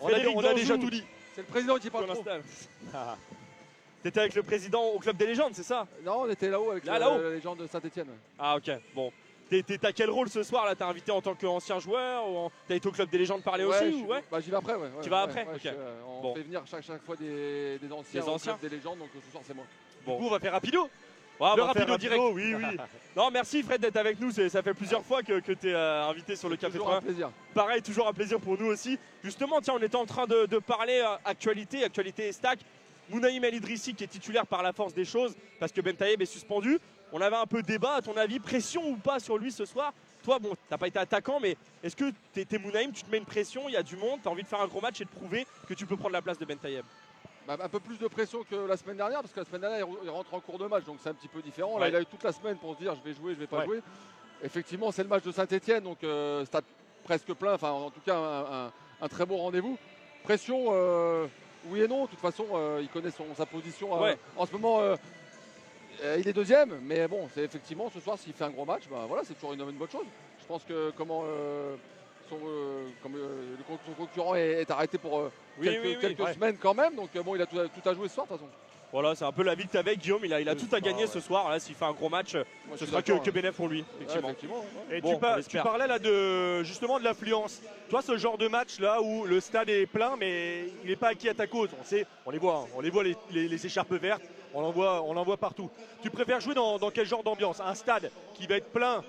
On a déjà tout dit. C'est le président qui parle trop. T'étais avec le président au Club des légendes, c'est ça? Non, on était là-haut avec les gens de Saint-Etienne. Ah ok, bon. T'as quel rôle ce soir là? T'es invité en tant qu'ancien joueur ou t'as été au Club des légendes parler aussi ou Bah, j'y vais après, ouais. Tu vas après, ok. On fait venir chaque fois des anciens au Club des légendes, donc ce soir c'est moi. Bon. Du coup, on va faire rapido. Ouais, le rapido direct. Oui. Non, merci Fred d'être avec nous. Ça fait plusieurs fois que tu es invité sur le Café 3. Toujours un plaisir. Pareil, toujours un plaisir pour nous aussi. Justement, tiens, on était en train de parler actualité et stack. Mounaïm El Idrissi qui est titulaire par la force des choses parce que Ben Taïeb est suspendu. On avait un peu débat, à ton avis, pression ou pas sur lui ce soir? Toi, bon, t'as pas été attaquant, mais est-ce que t'es Mounaïm, tu te mets une pression, il y a du monde, t'as envie de faire un gros match et de prouver que tu peux prendre la place de Ben Taïeb? Bah, un peu plus de pression que la semaine dernière, parce que la semaine dernière, il rentre en cours de match, donc c'est un petit peu différent. Là, il a eu toute la semaine pour se dire je vais jouer, je vais pas jouer. Effectivement, c'est le match de Saint-Etienne, donc stade presque plein, enfin en tout cas un très beau rendez-vous. Pression, oui et non, de toute façon, il connaît sa position. En ce moment, il est deuxième, mais bon, c'est effectivement ce soir, s'il fait un gros match, bah, voilà, c'est toujours une bonne chose. Je pense que son concurrent est arrêté pour quelques semaines quand même, donc bon, il a tout à jouer ce soir de toute façon. Voilà, c'est un peu la vie que tu avec Guillaume, il a tout à gagner ce soir. Là, s'il fait un gros match, ce sera que bénéf pour lui, effectivement. Et tu parlais là justement de l'affluence. Toi, ce genre de match là où le stade est plein, mais il n'est pas acquis à ta cause. On les voit les écharpes vertes, on en voit partout. Tu préfères jouer dans quel genre d'ambiance? Un stade qui va être plein,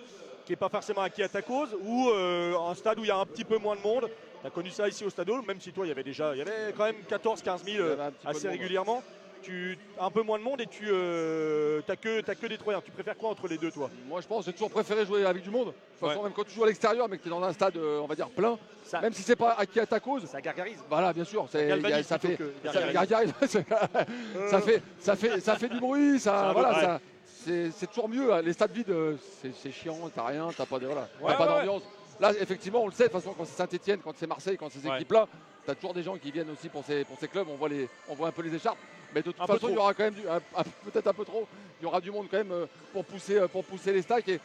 qui n'est pas forcément acquis à ta cause, ou un stade où il y a un petit peu moins de monde? Tu as connu ça ici au Stade, même si toi, il y avait quand même 14-15 000 assez régulièrement. Un peu moins de monde et tu t'as que des Troyens. Tu préfères quoi entre les deux, toi? Moi, je pense que j'ai toujours préféré jouer avec du monde. De toute façon, même quand tu joues à l'extérieur, mais que tu es dans un stade, on va dire, plein, même si c'est pas acquis à ta cause. Ça gargarise. Voilà, bien sûr. Ça fait du bruit. C'est toujours mieux. Les stades vides, c'est chiant, t'as rien, t'as pas d'ambiance. Là, effectivement, on le sait, de toute façon, quand c'est Saint-Etienne, quand c'est Marseille, quand c'est ces équipes-là, tu as toujours des gens qui viennent aussi pour ces clubs, on voit un peu les écharpes. Mais de toute façon, il y aura quand même peut-être un peu trop, il y aura du monde quand même pour pousser les stacks. Et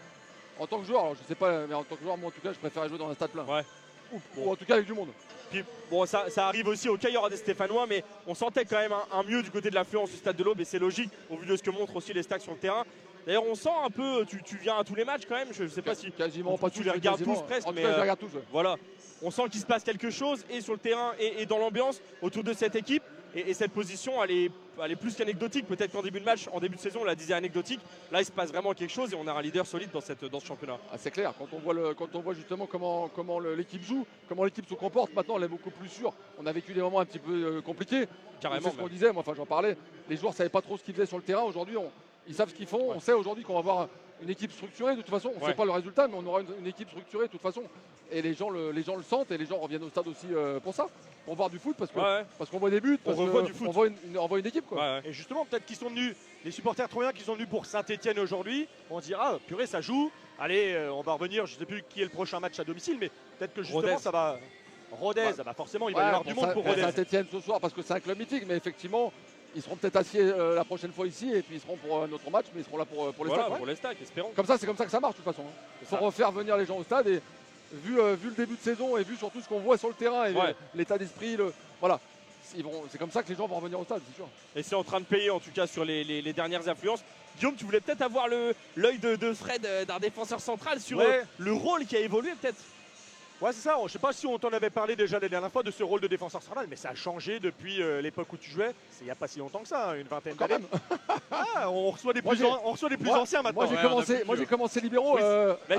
en tant que joueur, alors je sais pas, mais en tant que joueur, moi en tout cas, je préfère jouer dans un stade plein. Ou en tout cas avec du monde. Puis bon, ça arrive aussi, ok, il y aura des Stéphanois, mais on sentait quand même un mieux du côté de l'affluence du Stade de l'Aube, et c'est logique au vu de ce que montrent aussi les stacks sur le terrain. D'ailleurs, on sent un peu, tu viens à tous les matchs quand même, je sais pas si quasiment pas tu les regardes tous presque, mais je les regarde tous. Voilà, on sent qu'il se passe quelque chose et sur le terrain et dans l'ambiance autour de cette équipe. Et cette position, elle est plus qu'anecdotique. Peut-être qu'en début de match, en début de saison, on la disait anecdotique. Là, il se passe vraiment quelque chose et on a un leader solide dans ce championnat. Ah, c'est clair, quand on voit justement comment l'équipe joue, comment l'équipe se comporte, maintenant elle est beaucoup plus sûre. On a vécu des moments un petit peu compliqués. Carrément. C'est ce qu'on disait, moi, j'en parlais. Les joueurs ne savaient pas trop ce qu'ils faisaient sur le terrain. Aujourd'hui, ils savent ce qu'ils font. On sait aujourd'hui qu'on va avoir une équipe structurée. De toute façon, on ne sait pas le résultat, mais on aura une équipe structurée de toute façon. Et les gens le sentent et les gens reviennent au stade aussi pour ça. Pour voir du foot, parce qu'on voit des buts, on voit une équipe. Quoi. Et justement, peut-être qu'ils sont venus, les supporters troyens qui sont venus pour Saint-Etienne aujourd'hui, on se dira, purée, ça joue. Allez, on va revenir, je ne sais plus qui est le prochain match à domicile, mais peut-être que justement, Rodez. ça va. Rodez, forcément, il va y avoir du monde pour Rodez. Saint-Etienne ce soir, parce que c'est un club mythique, mais effectivement, ils seront peut-être assis la prochaine fois ici, et puis ils seront pour notre match, mais ils seront là pour les stacks. Pour les stacks, espérons. C'est comme ça que ça marche, de toute façon. Il faut refaire venir les gens au stade. Et vu le début de saison et vu surtout ce qu'on voit sur le terrain et l'état d'esprit, voilà, c'est comme ça que les gens vont revenir au stade, c'est sûr. Et c'est en train de payer en tout cas sur les dernières influences. Guillaume, tu voulais peut-être avoir l'œil de Fred, d'un défenseur central, sur le rôle qui a évolué peut-être. Ouais, c'est ça. Je ne sais pas si on t'en avait parlé déjà la dernière fois de ce rôle de défenseur central, mais ça a changé depuis l'époque où tu jouais. Il n'y a pas si longtemps que ça, une vingtaine d'années. On reçoit des plus anciens maintenant. Moi, j'ai commencé libéraux.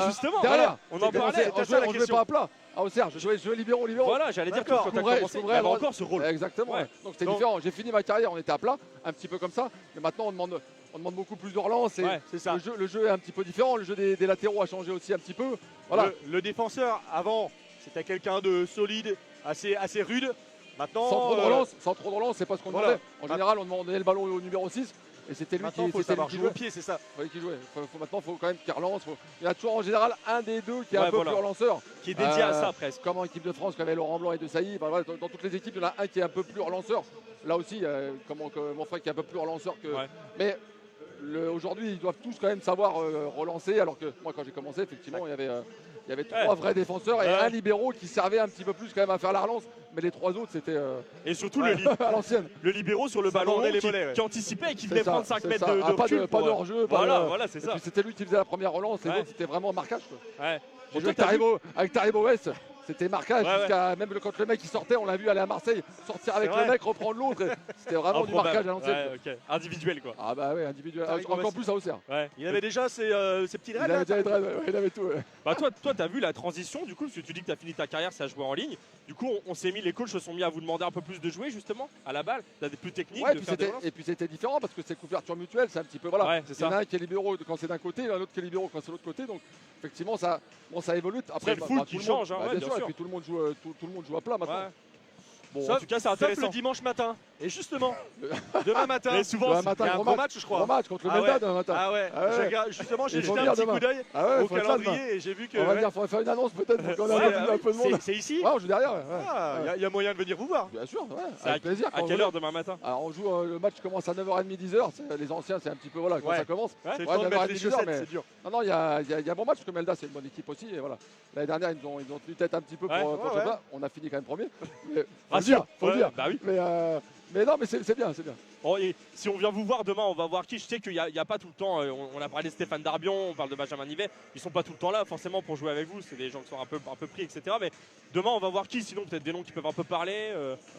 Justement, derrière. On en parlait. On jouait pas à plat. À Auxerre, je jouais libéraux. Voilà, j'allais dire que quand tu as commencé, il y avait encore ce rôle. Exactement. Donc c'était différent. J'ai fini ma carrière, on était à plat, un petit peu comme ça. Mais maintenant, on demande beaucoup plus de relance. C'est ça. Le jeu est un petit peu différent. Le jeu des latéraux a changé aussi un petit peu. Voilà. Le défenseur, avant, c'était quelqu'un de solide, assez rude. Maintenant, sans trop de relance, c'est pas ce qu'on demandait. En général, on donnait le ballon au numéro 6 et c'était lui qui savoir jouer au pied, c'est ça. Qui jouait. Maintenant, il faut quand même qu'il relance. Il y a toujours en général un des deux qui est un peu plus relanceur. Qui est dédié à ça presque. Comme en équipe de France, quand il y avait Laurent Blanc et De Sailly. Dans toutes les équipes, il y en a un qui est un peu plus relanceur. Là aussi, comme mon frère qui est un peu plus relanceur que. Mais aujourd'hui, ils doivent tous quand même savoir relancer. Alors que moi, quand j'ai commencé, effectivement, il y avait Il y avait 3 vrais défenseurs et Ouais. un libéraux qui servait un petit peu plus quand même à faire la relance. Mais les 3 autres, c'était Et surtout à l'ancienne. le libéraux sur le Ça ballon mordait rond les qui, mollets, ouais. qui anticipait et qui C'est venait ça, prendre 5 c'est mètres ça. de Ah, pas recul. de hors-jeu. Voilà, c'est Et ça. puis c'était lui qui faisait la première relance. Les Ouais. autres, c'était vraiment marquage. Quoi. Ouais. J'ai Bon, joué toi, avec Taribo West. C'était marquage Ouais, jusqu'à même quand le mec il sortait, on l'a vu aller à Marseille, sortir avec vrai. le mec, reprendre l'autre. C'était vraiment du improbable. marquage à l'ancienne. Ouais, ok. Individuel quoi. Ah bah ouais, individuel. Taribo Encore West. plus à Auxerre. Ouais. Il avait déjà ses petits Il rêves. avait déjà les dreads, ouais, il avait tout. Ouais. Bah toi t'as vu la transition du coup, parce que tu dis que tu as fini ta carrière, ça a joué en ligne. Du coup on s'est mis, les coachs se sont mis à vous demander un peu plus de jouer justement à la balle, d'être plus technique, Ouais, de faire des relances. et puis c'était différent parce que c'est couverture mutuelle, c'est un petit peu voilà. Ouais, c'est Il y en a ça. un qui est libéraux quand c'est d'un côté, un autre qui est libéraux quand c'est de l'autre côté. Donc effectivement ça évolue. Après le foot tout qui le monde- change, hein, bah, ouais, bien bien sûr. sûr. Et puis tout le monde joue à plat maintenant. Ouais. Bon, En tout cas c'est Sauf intéressant. le dimanche matin. Et justement, demain matin, Mais souvent, demain c'est- matin, il y a un gros match, je crois. Gros match contre le Ah Melda ouais. demain matin. Ah ouais, Ah ouais. justement, j'ai Il faut jeté un venir petit demain. coup d'œil Ah ouais, au faut être là demain. calendrier et j'ai vu que. On va ouais, dire, faudrait faire une annonce peut-être pour qu'on Ouais, ait ah un peu de monde. c'est ici. Ouais, on joue derrière. Ouais. Ah, il y a moyen de venir vous voir. Bien sûr, ouais. C'est Avec plaisir. À quand quelle on heure demain matin? Alors on joue, le match commence à 9h30, 10h. Les anciens, c'est un petit peu voilà quand Ouais. ça commence. Ouais. C'est le Ouais, temps de mettre les 9h30, chaussettes, mais- c'est dur. Non, il y a un bon match parce que Melda, c'est une bonne équipe aussi. Et voilà. L'année dernière, ils ont tenu tête un petit peu pour Ouais, le ouais, championnat. On a fini quand même premier. Mais, Rassure. faut le Ouais, dire. Bah oui. Mais non, mais c'est bien, c'est bien. Bon, et si on vient vous voir demain, on va voir qui. Je sais qu'il n'y a pas tout le temps. On a parlé de Stéphane Darbion, on parle de Benjamin Nivet. Ils sont pas tout le temps là, forcément, pour jouer avec vous. C'est des gens qui sont un peu pris, etc. Mais demain, on va voir qui. Sinon, peut-être des noms qui peuvent un peu parler.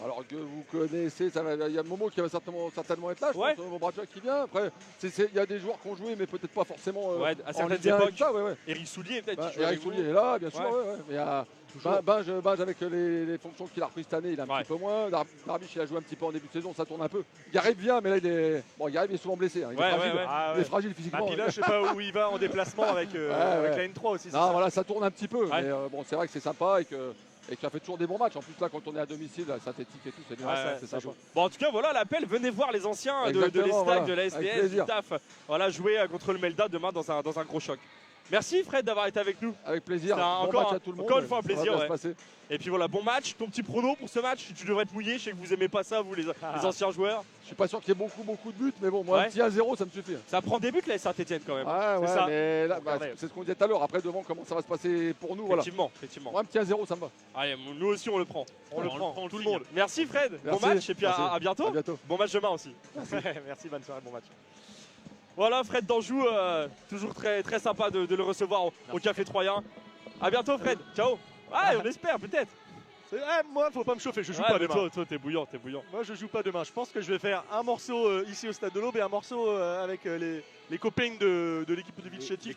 Alors que vous connaissez, il y a Momo qui va certainement être là. Je Ouais. pense, Mobraja qui vient. Après, il y a des joueurs qui ont joué, mais peut-être pas forcément Ouais, à en certaines Ligue 1 et époques. tout ça, ouais. Eric Soulier, peut-être. Bah, qui joue avec Eric vous. Soulier est là, bien sûr. Ouais. Ouais. Mais il y a Toujours. Binge avec les fonctions qu'il a reprises cette année, il a un Ouais. petit peu moins. Darbiche, il a joué un petit peu en début de saison, ça tourne un peu. Garib vient, mais là, Garib est souvent blessé. Hein. Il est Ouais, fragile. ouais, ouais. Ah Il ouais. est fragile Bah, physiquement. puis là, je sais pas où il va en déplacement avec ouais. la N3 aussi. c'est Non, ça voilà, ça tourne un petit peu. Ouais. Mais bon, c'est vrai que c'est sympa et qu'il a fait toujours des bons matchs. En plus, là, quand on est à domicile, la synthétique et tout, c'est bien. Ouais, c'est ça sympa. joue. Bon, en tout cas, voilà l'appel. Venez voir les anciens de Exactement, l'Estac, voilà. de la Avec SDS, du plaisir. TAF. Voilà, jouer contre le Melda demain dans un gros choc. Merci Fred d'avoir été avec nous. Avec plaisir. C'est un- Bon encore match un- à tout le monde. encore une fois un Ça va plaisir, bien ouais. se passer. Et puis voilà, bon match. Ton petit prono pour ce match, tu devrais être mouillé. Je sais que vous aimez pas ça, vous les anciens joueurs. Je suis pas sûr qu'il y ait beaucoup de buts, mais bon, moi, Ouais. un petit 1-0, ça me suffit. Ça prend des buts là, Saint-Etienne quand même. Ouais, ça. mais là, Regardez. c'est ce qu'on disait tout à l'heure. Après, devant, comment ça va se passer pour nous, voilà. Effectivement. Moi, un petit 1-0, ça me va. Allez, nous aussi on le prend. On le prend, tout le monde. Merci Fred. Merci. Bon match et puis Merci. à bientôt. À bientôt. Bon match demain aussi. Merci, bonne soirée, bon match. Voilà, Fred d'Anjou, toujours très, très sympa de le recevoir au Café Troyen. À bientôt, Fred. Ciao. Ah, on espère peut-être. Moi, faut pas me chauffer, je joue Ouais, pas mais demain. toi, t'es bouillant, t'es bouillant. Moi, je joue pas demain. Je pense que je vais faire un morceau ici au Stade de l'Aube et un morceau avec les copains de l'équipe de Vicchetti.